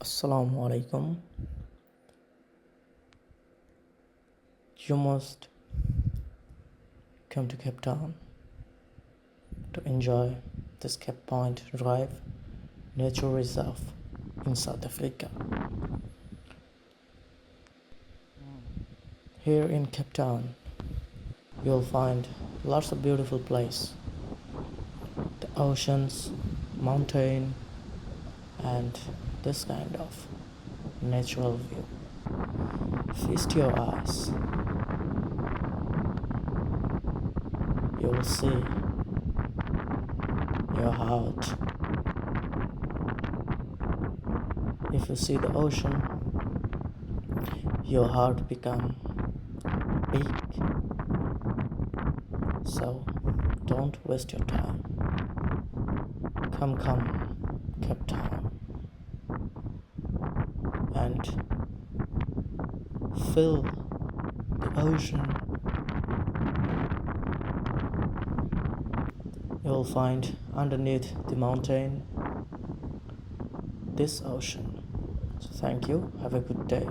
Assalamu alaikum. You must come to Cape Town to enjoy this Cape Point Drive nature reserve in South Africa. Here in Cape Town, you'll find lots of beautiful places. The oceans, mountain, and this kind of natural view. Feast your eyes. You will see your heart. If you see the ocean, your heart become big. So don't waste your time. Come, Cape Town, and feel the ocean. You'll find underneath the mountain this ocean. So thank you. Have a good day.